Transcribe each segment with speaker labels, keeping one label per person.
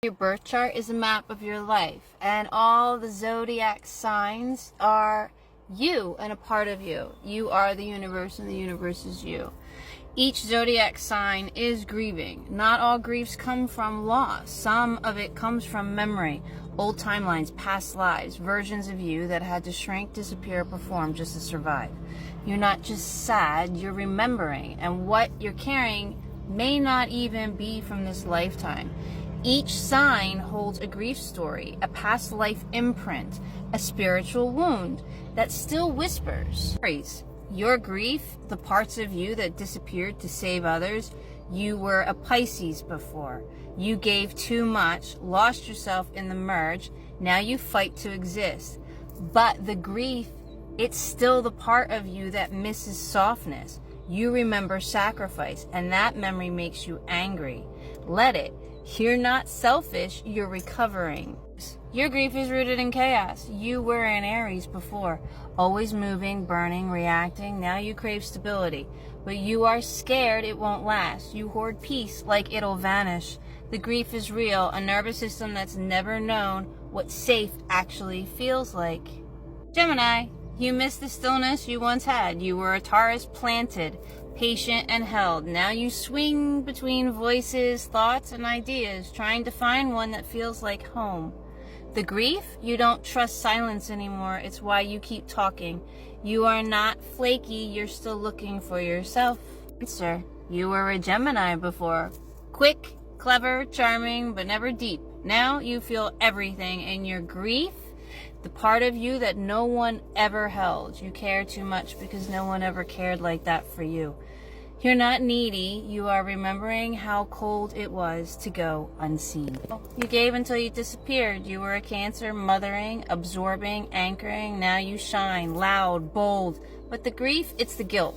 Speaker 1: Your birth chart is a map of your life, and all the zodiac signs are you and a part of you. You are the universe, and the universe is you. Each zodiac sign is grieving. Not all griefs come from loss. Some of it comes from memory, old timelines, past lives, versions of you that had to shrink, disappear, perform just to survive. You're not just sad, you're remembering, and what you're carrying may not even be from this lifetime. Each sign holds a grief story, a past life imprint, a spiritual wound that still whispers. Your grief, the parts of you that disappeared to save others. You were a Pisces before. You gave too much, lost yourself in the merge. Now you fight to exist. But the grief, it's still the part of you that misses softness. You remember sacrifice, and that memory makes you angry. Let it. You're not selfish, you're recovering. Your grief is rooted in chaos. You were an Aries before, always moving, burning, reacting. Now you crave stability, but you are scared it won't last. You hoard peace like it'll vanish. The grief is real, a nervous system that's never known what safe actually feels like. Gemini, you miss the stillness you once had. You were a Taurus planted, patient and held. Now you swing between voices, thoughts, and ideas, trying to find one that feels like home. The grief, you don't trust silence anymore. It's why you keep talking. You are not flaky, you're still looking for yourself. Sir, you were a Gemini before. Quick, clever, charming, but never deep. Now you feel everything, and your grief, the part of you that no one ever held. You care too much because no one ever cared like that for you. You're not needy. You are remembering how cold it was to go unseen. You gave until you disappeared. You were a Cancer, mothering, absorbing, anchoring. Now you shine, loud, bold. But the grief, it's the guilt.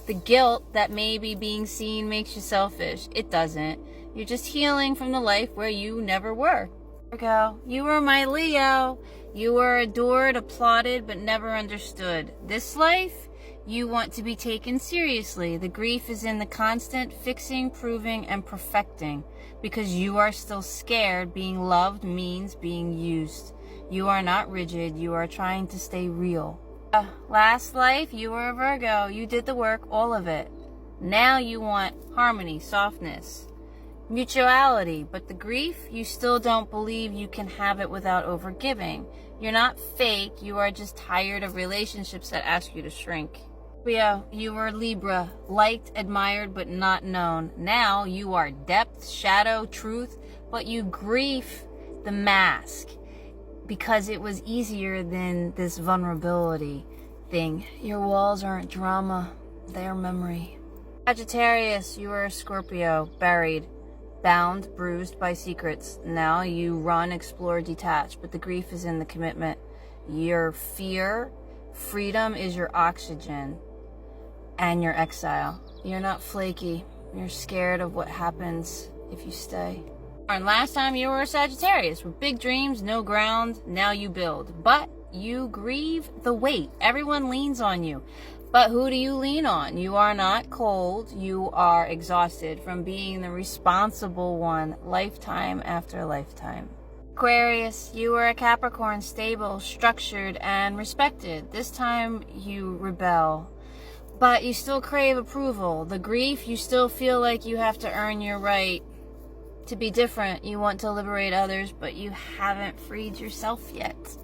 Speaker 1: The guilt that maybe being seen makes you selfish. It doesn't. You're just healing from the life where you never were. Virgo, you were my Leo. You were adored, applauded, but never understood. This life, you want to be taken seriously. The grief is in the constant fixing, proving, and perfecting, because you are still scared. Being loved means being used. You are not rigid. You are trying to stay real. Last life, you were a Virgo. You did the work, all of it. Now you want harmony, softness, mutuality, but the grief, you still don't believe you can have it without overgiving. You're not fake, you are just tired of relationships that ask you to shrink. Leo, you were Libra, liked, admired, but not known. Now you are depth, shadow, truth, but you grieve the mask because it was easier than this vulnerability thing. Your walls aren't drama, they're memory. Sagittarius, you were a Scorpio, buried, bound, bruised by secrets. Now you run, explore, detach, but the grief is in the commitment. Your fear, freedom is your oxygen, and your exile. You're not flaky. You're scared of what happens if you stay. And last time you were a Sagittarius with big dreams, no ground. Now you build, but you grieve the weight. Everyone leans on you. But who do you lean on? You are not cold. You are exhausted from being the responsible one, lifetime after lifetime. Aquarius, you were a Capricorn, stable, structured, and respected. This time you rebel, but you still crave approval. The grief, you still feel like you have to earn your right to be different. You want to liberate others, but you haven't freed yourself yet.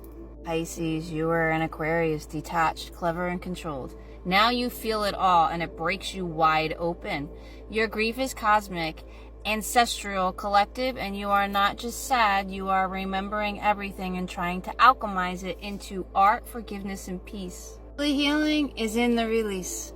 Speaker 1: Pisces, you were an Aquarius, detached, clever, and controlled. Now you feel it all, and it breaks you wide open. Your grief is cosmic, ancestral, collective, and you are not just sad, you are remembering everything and trying to alchemize it into art, forgiveness, and peace. The healing is in the release.